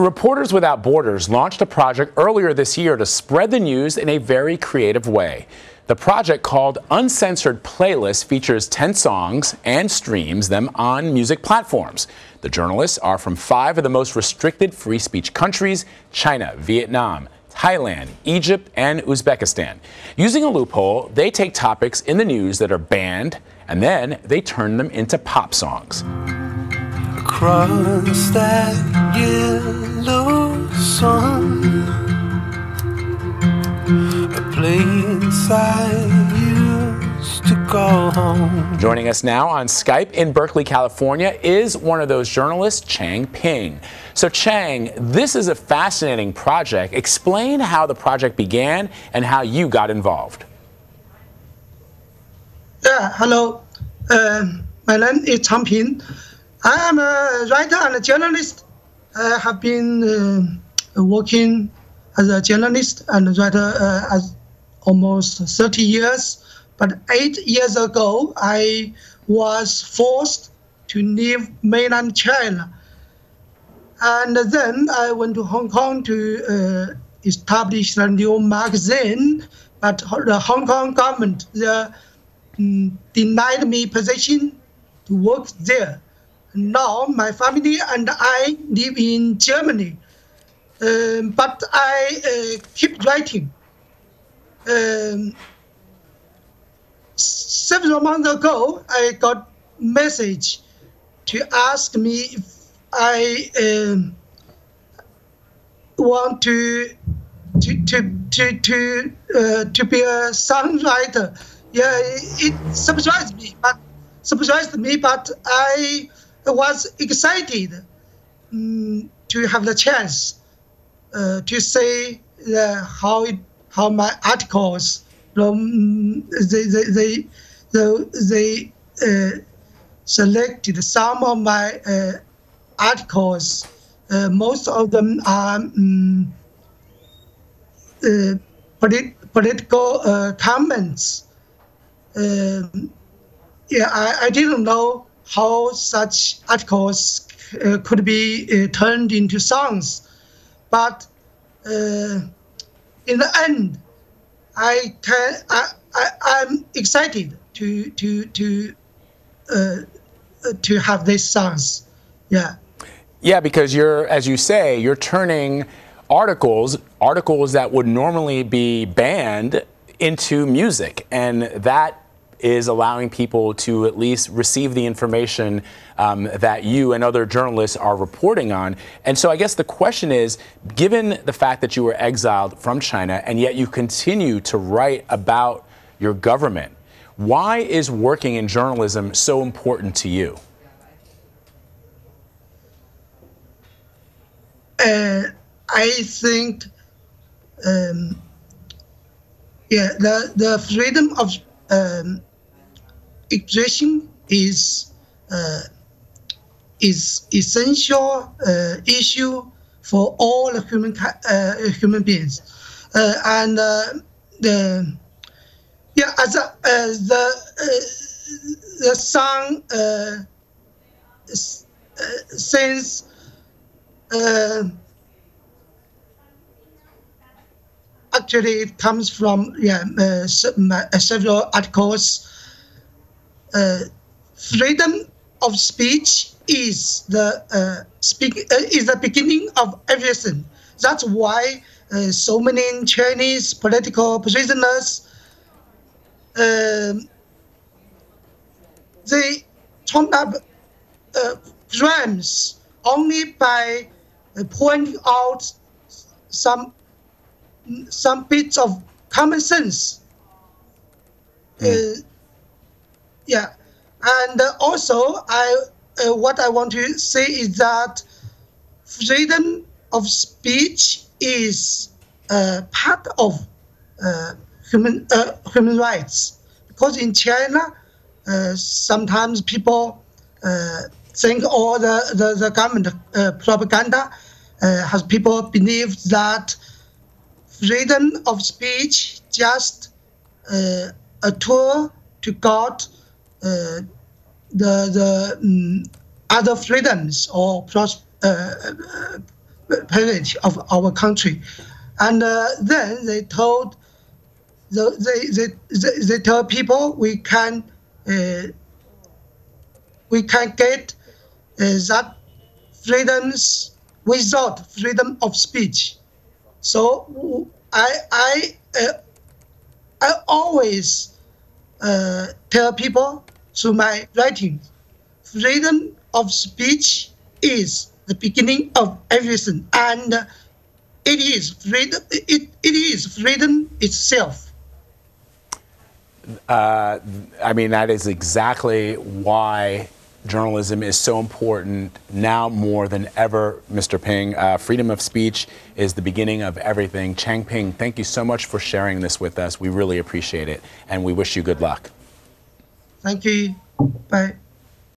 Reporters Without Borders launched a project earlier this year to spread the news in a very creative way. The project, called Uncensored Playlist, features 10 songs and streams them on music platforms. The journalists are from 5 of the most restricted free speech countries: China, Vietnam, Thailand, Egypt, and Uzbekistan. Using a loophole, they take topics in the news that are banned, and then they turn them into pop songs. Across that yellow sun, a place I used to call home. Joining us now on Skype in Berkeley, California, is one of those journalists, Chang Ping. So Chang, this is a fascinating project. Explain how the project began and how you got involved. Yeah, hello. My name is Chang Ping. I am a writer and a journalist. I have been working as a journalist and writer as almost 30 years. But 8 years ago, I was forced to leave mainland China. And then I went to Hong Kong to establish a new magazine. But the Hong Kong government denied me position to work there. Now my family and I live in Germany, but I keep writing. Several months ago, I got message to ask me if I want to be a songwriter. Yeah, it surprised me, but I was excited to have the chance to say how my articles they selected some of my articles. Most of them are political comments. Yeah, I didn't know how such articles could be turned into songs, but in the end, I'm excited to have these songs. Yeah. Yeah, because as you say, you're turning articles that would normally be banned into music, and that is allowing people to at least receive the information that you and other journalists are reporting on. And so I guess the question is, given the fact that you were exiled from China and yet you continue to write about your government, why is working in journalism so important to you? I think, the freedom of expression is essential issue for all human beings, and the song since actually it comes from several articles. Freedom of speech is the beginning of everything. That's why so many Chinese political prisoners they turn up crimes only by pointing out some bits of common sense. Yeah, and also what I want to say is that freedom of speech is part of human rights. Because in China, sometimes people think all the government propaganda has people believe that freedom of speech just a tool to got the other freedoms or privilege of our country. And then they told they tell people we can get that freedoms without freedom of speech. So I always tell people through my writing, freedom of speech is the beginning of everything, and it is freedom. It is freedom itself. I mean, that is exactly why journalism is so important now more than ever, Mr. Ping. Freedom of speech is the beginning of everything. Chang Ping, thank you so much for sharing this with us. We really appreciate it, and we wish you good luck. Thank you. Bye.